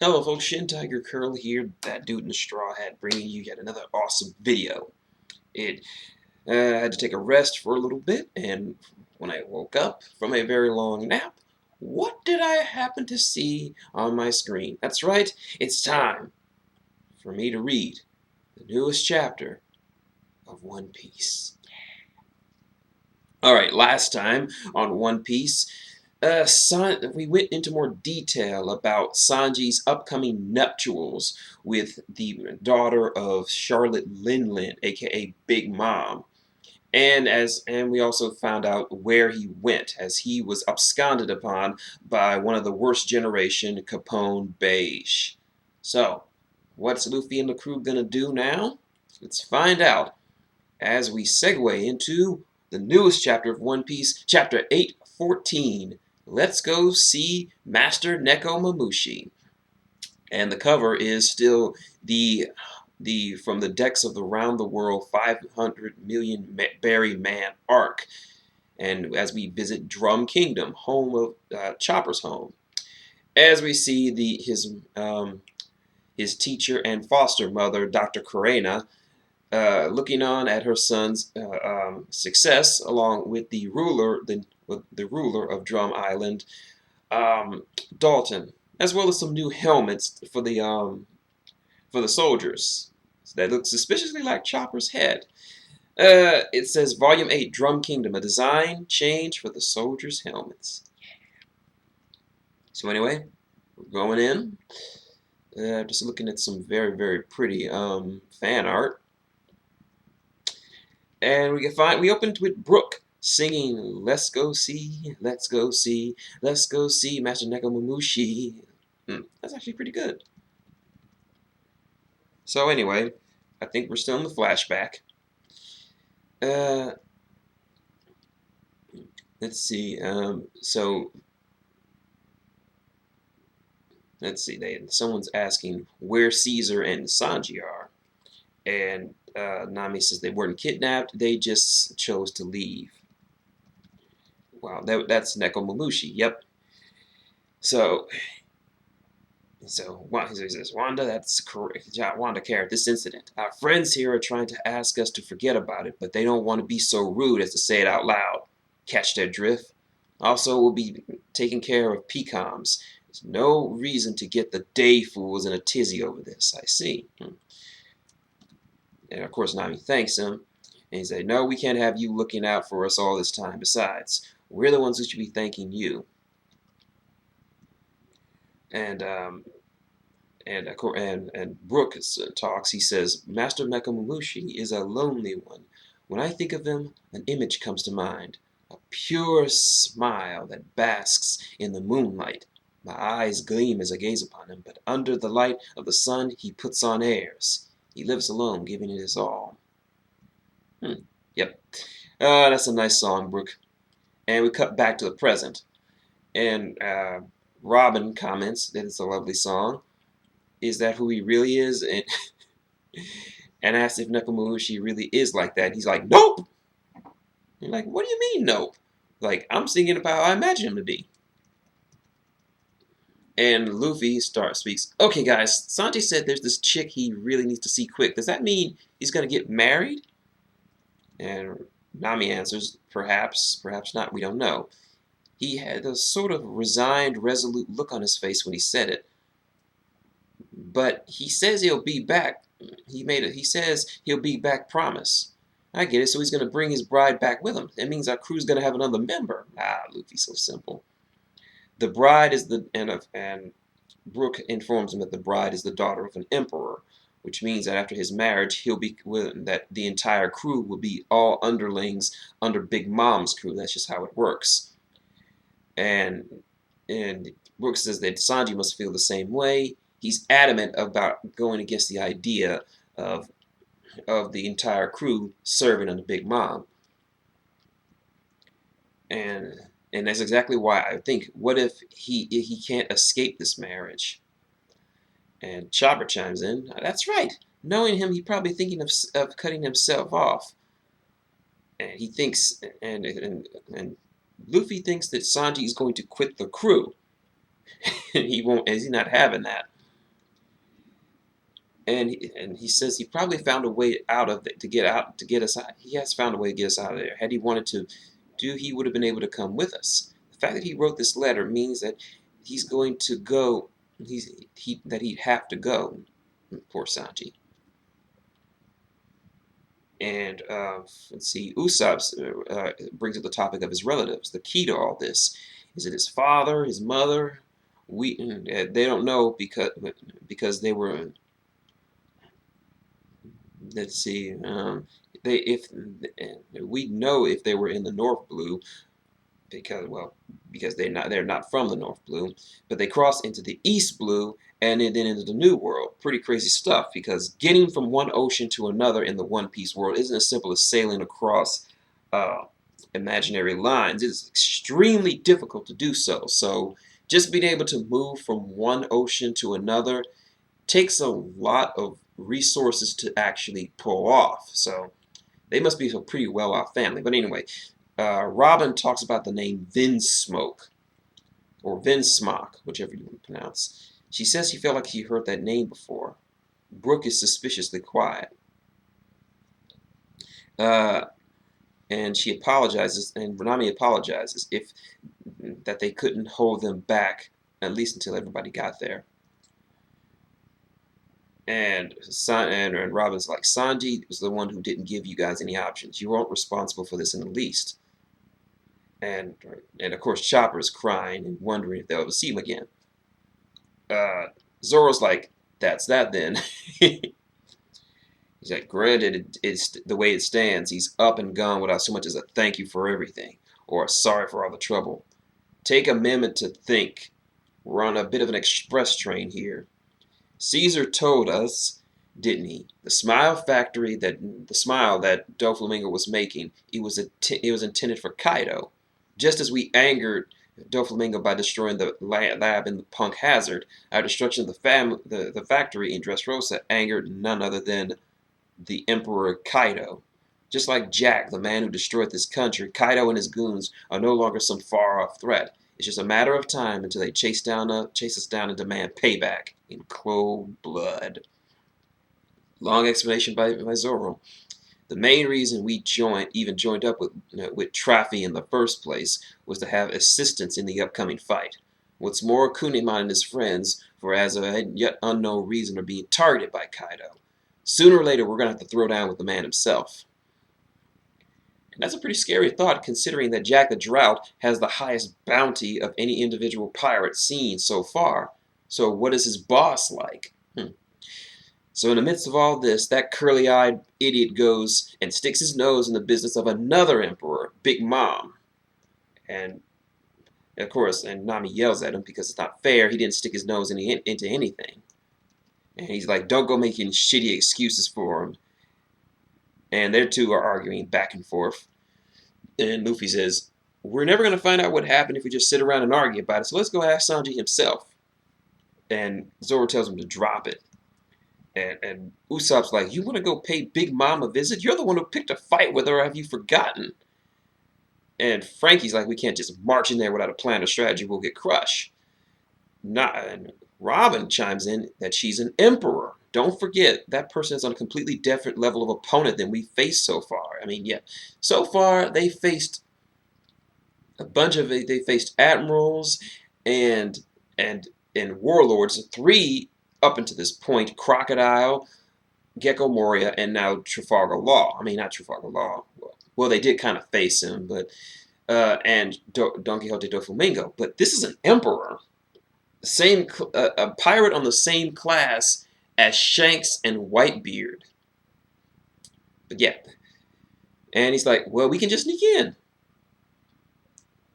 Hello folks, shintigercurl here, that dude in the straw hat, bringing you yet another awesome video. It had to take a rest for a little bit, and when I woke up from a very long nap, what did I happen to see on my screen? That's right, it's time for me to read the newest chapter of One Piece. Alright, last time on One Piece, we went into more detail about Sanji's upcoming nuptials with the daughter of Charlotte Linlin, aka Big Mom. And we also found out where he went, as he was absconded upon by one of the worst generation, Capone Beige. So, what's Luffy and the crew gonna do now? Let's find out as we segue into the newest chapter of One Piece, chapter 814. Let's go see Master Nekomamushi. And the cover is still the from the decks of the Round the World 500 Million Berry Man arc. And as we visit Drum Kingdom, home of Chopper's home, as we see his teacher and foster mother, Dr. Karena, looking on at her son's success, along with the ruler of Drum Island, Dalton, as well as some new helmets for the soldiers that look suspiciously like Chopper's head. It says Volume 8, Drum Kingdom, a design change for the soldiers' helmets. So anyway, we're going in. Just looking at some very, very pretty fan art. And we opened with Brook singing "Let's Go See, Let's Go See, Let's Go See Master Nekomamushi." That's actually pretty good. So anyway, I think we're still in the flashback. Let's see. Let's see. Someone's asking where Caesar and Sanji are, and Nami says they weren't kidnapped, they just chose to leave. Wow, that's Nekomamushi, yep. So he says, Wanda, that's correct. Wanda Carrot, this incident. Our friends here are trying to ask us to forget about it, but they don't want to be so rude as to say it out loud. Catch their drift. Also, we'll be taking care of PCOMs. There's no reason to get the day fools in a tizzy over this, I see. And of course, Nami thanks him. And he said, no, we can't have you looking out for us all this time. Besides, we're the ones who should be thanking you. And Brook talks. He says, Master Nekomamushi is a lonely one. When I think of him, an image comes to mind. A pure smile that basks in the moonlight. My eyes gleam as I gaze upon him, but under the light of the sun he puts on airs. He lives alone, giving it his all. Yep. That's a nice song, Brook. And we cut back to the present. And Robin comments that it's a lovely song. Is that who he really is? And asks if Nekomamushi really is like that. He's like, nope! You're like, what do you mean, nope? Like, I'm singing about how I imagine him to be. And Luffy speaks, okay guys, Sanji said there's this chick he really needs to see quick. Does that mean he's going to get married? And Nami answers, perhaps, perhaps not, we don't know. He had a sort of resigned, resolute look on his face when he said it. But he says he'll be back. He says he'll be back, promise. I get it, so he's going to bring his bride back with him. That means our crew's going to have another member. Luffy's so simple. The bride is and Brook informs him that the bride is the daughter of an emperor, which means that after his marriage, that the entire crew will be all underlings under Big Mom's crew. That's just how it works. And Brook says that Sanji must feel the same way. He's adamant about going against the idea of the entire crew serving under Big Mom. And that's exactly why I think, what if he can't escape this marriage? And Chopper chimes in, that's right. Knowing him, he's probably thinking of cutting himself off. And he thinks, and Luffy thinks that Sanji is going to quit the crew. He won't, as he's not having that. and he says he probably found a way out of it to get us out. He has found a way to get us out of there. Had he wanted to he would have been able to come with us. The fact that he wrote this letter means that he's going to go. That he'd have to go. Poor Sanji. And let's see, Usopp brings up the topic of his relatives. The key to all this is it his father, his mother. They don't know because they were. Let's see. We know if they were in the North Blue because they're not from the North Blue, but they crossed into the East Blue and then into the New World. Pretty crazy stuff, because getting from one ocean to another in the One Piece world isn't as simple as sailing across imaginary lines. It's extremely difficult to do so. So just being able to move from one ocean to another takes a lot of resources to actually pull off. So they must be a pretty well-off family. But anyway, Robin talks about the name Vinsmoke, or Vinsmock, whichever you want to pronounce. She says she felt like she heard that name before. Brooke is suspiciously quiet. And she apologizes, and Nami apologizes that they couldn't hold them back, at least until everybody got there. And Robin's like, Sanji was the one who didn't give you guys any options. You weren't responsible for this in the least. And of course Chopper's crying and wondering if they'll ever see him again. Zoro's like, that's that then. He's like, granted, it's the way it stands. He's up and gone without so much as a thank you for everything, or a sorry for all the trouble. Take a minute to think. We're on a bit of an express train here. Caesar told us, didn't he? The smile that Doflamingo was making, it was intended for Kaido. Just as we angered Doflamingo by destroying the lab in the Punk Hazard, our destruction of the factory in Dressrosa angered none other than the Emperor Kaido. Just like Jack, the man who destroyed this country, Kaido and his goons are no longer some far-off threat. It's just a matter of time until they chase us down and demand payback in cold blood. Long explanation by Zoro. The main reason we joined up with Traffy in the first place was to have assistance in the upcoming fight. What's more, Kunimon and his friends, for as a yet unknown reason, are being targeted by Kaido. Sooner or later, we're going to have to throw down with the man himself. And that's a pretty scary thought, considering that Jack the Drought has the highest bounty of any individual pirate seen so far. So what is his boss like? So in the midst of all this, that curly-eyed idiot goes and sticks his nose in the business of another emperor, Big Mom. And of course, Nami yells at him because it's not fair. He didn't stick his nose into anything. And he's like, don't go making shitty excuses for him. And their two are arguing back and forth. And Luffy says, we're never going to find out what happened if we just sit around and argue about it, so let's go ask Sanji himself. And Zoro tells him to drop it. And Usopp's like, you want to go pay Big Mom a visit? You're the one who picked a fight with her, have you forgotten? And Frankie's like, we can't just march in there without a plan or strategy, we'll get crushed. And Robin chimes in that she's an emperor. Don't forget, that person is on a completely different level of opponent than we faced so far. I mean, yeah, so far they faced they faced admirals and warlords, 3 up until this point: Crocodile, Gecko Moria, and now Trafalgar Law. I mean, not Trafalgar Law. Well, they did kind of face him, but and Don Quixote Doflamingo. But this is an emperor, a pirate on the same class as Shanks and Whitebeard. But yeah, and he's like, well, we can just sneak in.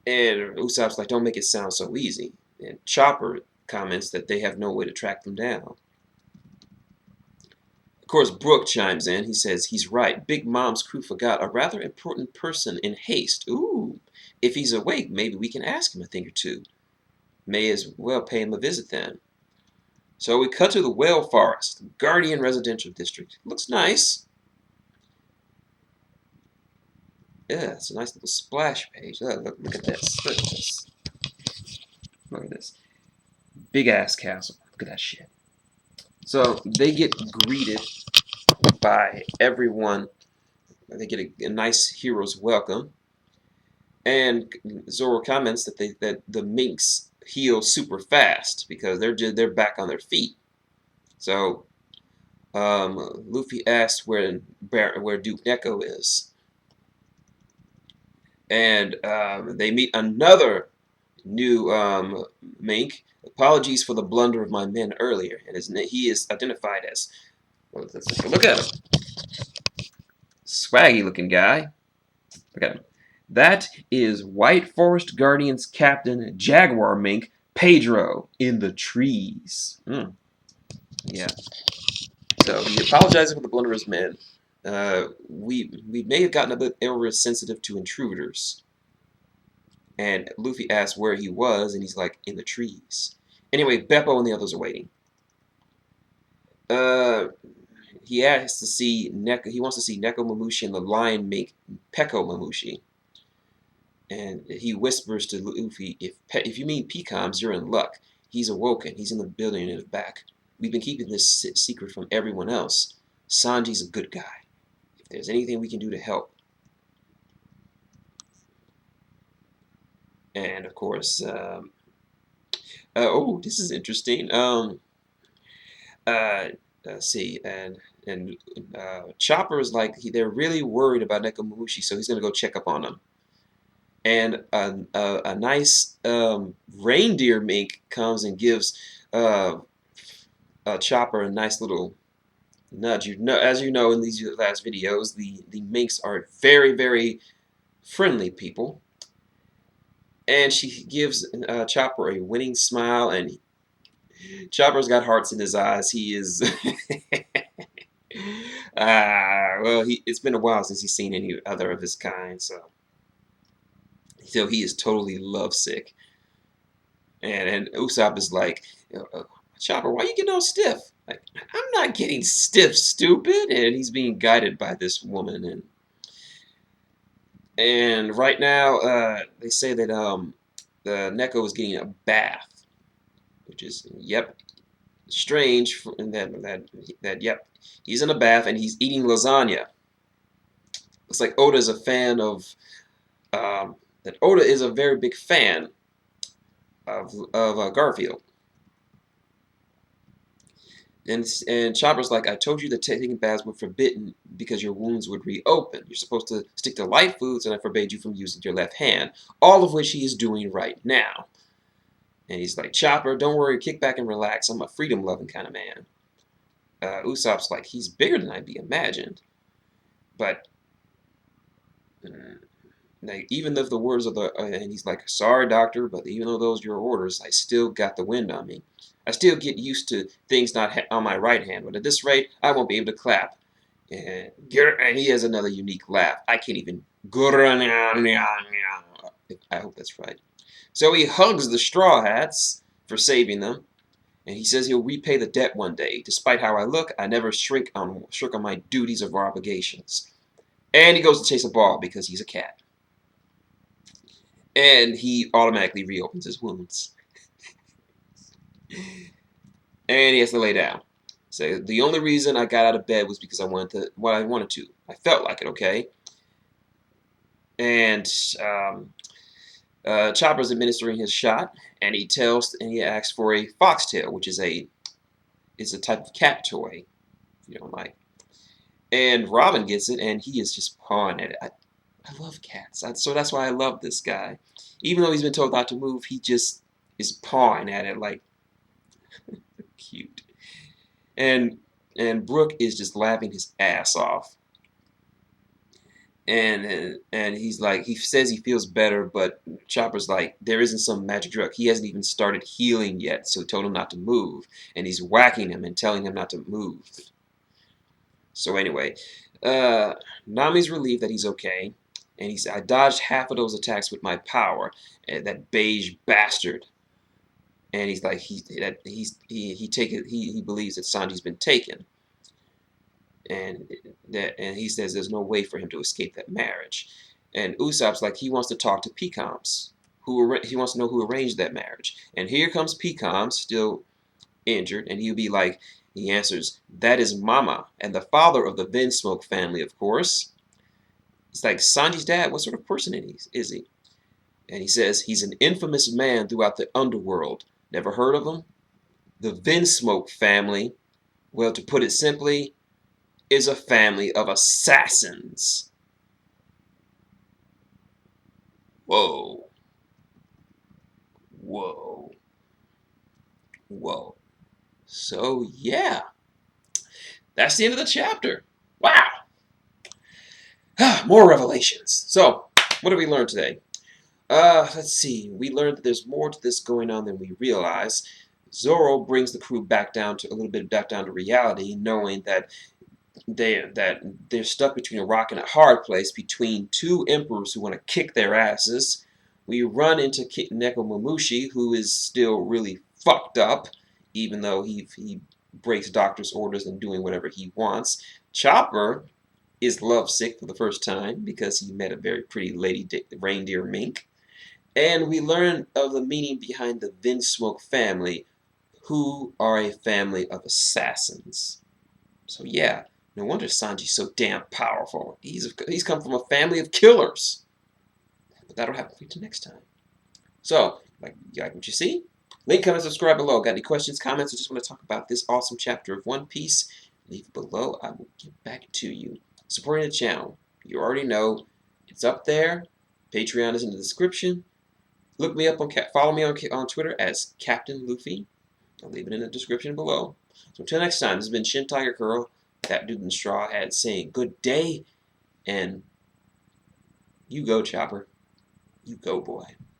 And Usopp's like, don't make it sound so easy. And Chopper comments that they have no way to track them down. Of course, Brooke chimes in. He says he's right. Big Mom's crew forgot a rather important person in haste. Ooh, if he's awake, maybe we can ask him a thing or two. May as well pay him a visit then. So we cut to the Whale Forest, Guardian Residential District. Looks nice. Yeah, it's a nice little splash page. Look at this. Look at this. Look at this. Big ass castle. Look at that shit. So they get greeted by everyone. They get a nice hero's welcome. And Zoro comments that the minks heal super fast because they're back on their feet. So Luffy asks where Duke Neko is, and they meet another new mink. Apologies for the blunder of my men earlier, and he is identified as. Well, let's take a look at him. Swaggy looking guy. Look at him. That is White Forest Guardians Captain Jaguar Mink Pedro in the trees. Yeah. So he apologizes for the blunder of his men. We may have gotten a bit oversensitive to intruders. And Luffy asks where he was, and he's like, in the trees. Anyway, Beppo and the others are waiting. He asks to see he wants to see Nekomamushi and the lion mink Pekomamushi. And he whispers to Luffy, if you mean Pecoms, you're in luck. He's awoken. He's in the building in his back. We've been keeping this secret from everyone else. Sanji's a good guy. If there's anything we can do to help. And of course, oh, this is interesting. Let's see, and Chopper is like they're really worried about Nekomamushi, so he's gonna go check up on them. And a nice reindeer mink comes and gives Chopper a nice little nudge. As you know in these last videos, the minks are very, very friendly people. And she gives Chopper a winning smile, and Chopper's got hearts in his eyes. He is, well, it's been a while since he's seen any other of his kind, so he is totally lovesick. And Usopp is like, Chopper, why are you getting all stiff? Like, I'm not getting stiff, stupid. And he's being guided by this woman, and right now they say that the Neko is getting a bath, which is strange. Yep, he's in a bath and he's eating lasagna. Looks like Oda is a fan of that. Oda is a very big fan of Garfield. And Chopper's like, I told you that taking baths were forbidden because your wounds would reopen. You're supposed to stick to light foods, and I forbade you from using your left hand. All of which he is doing right now. And he's like, Chopper, don't worry, kick back and relax. I'm a freedom-loving kind of man. Usopp's like, he's bigger than I'd be imagined. But like, even if the words of and he's like, sorry, doctor, but even though those are your orders, I still got the wind on me. I still get used to things not on my right hand, but at this rate, I won't be able to clap. And he has another unique laugh. I can't even. I hope that's right. So he hugs the Straw Hats for saving them, and he says he'll repay the debt one day. Despite how I look, I never shirk on my duties or obligations. And he goes to chase a ball because he's a cat. And he automatically reopens his wounds. And he has to lay down. So the only reason I got out of bed was because I wanted to. I felt like it, okay? And Chopper's administering his shot, and he asks for a foxtail, which is a type of cat toy, if you don't like. And Robin gets it, and he is just pawing at it. I love cats, so that's why I love this guy. Even though he's been told not to move, he just is pawing at it like cute. And Brooke is just laughing his ass off. And he's like, he says he feels better, but Chopper's like, there isn't some magic drug. He hasn't even started healing yet, so he told him not to move. And he's whacking him and telling him not to move. So anyway, Nami's relieved that he's okay. And he said, I dodged half of those attacks with my power. That beige bastard. And he's like, he believes that Sanji's been taken. And he says there's no way for him to escape that marriage. And Usopp's like, he wants to talk to Pecoms. He wants to know who arranged that marriage. And here comes Pecoms, still injured, and he'll be like, He answers, "That is Mama, and the father of the Vinsmoke family, of course." It's like, Sanji's dad, what sort of person is he? And he says, "He's an infamous man throughout the underworld. Never heard of him? The Vinsmoke family, well, to put it simply, is a family of assassins." Whoa. Whoa. Whoa. So, yeah, that's the end of the chapter. Wow. More revelations. So, what did we learn today? Let's see. We learned that there's more to this going on than we realize. Zoro brings the crew back down to a little bit back down to reality, knowing that they're stuck between a rock and a hard place, between two emperors who want to kick their asses. We run into Nekomamushi, who is still really fucked up, even though he breaks doctor's orders and doing whatever he wants. Chopper is lovesick for the first time because he met a very pretty lady reindeer mink. And we learn of the meaning behind the Vinsmoke family, who are a family of assassins. So yeah, no wonder Sanji's so damn powerful. He's come from a family of killers. But that'll happen for you next time. So, you like what you see? Link, comment, subscribe below. Got any questions, comments, or just want to talk about this awesome chapter of One Piece? Leave it below. I will get back to you. Supporting the channel, you already know, it's up there. Patreon is in the description. Look me up follow me on Twitter as Captain Luffy. I'll leave it in the description below. So until next time, this has been shintigercurl, that dude in the straw hat, saying good day, and you go, Chopper. You go, boy.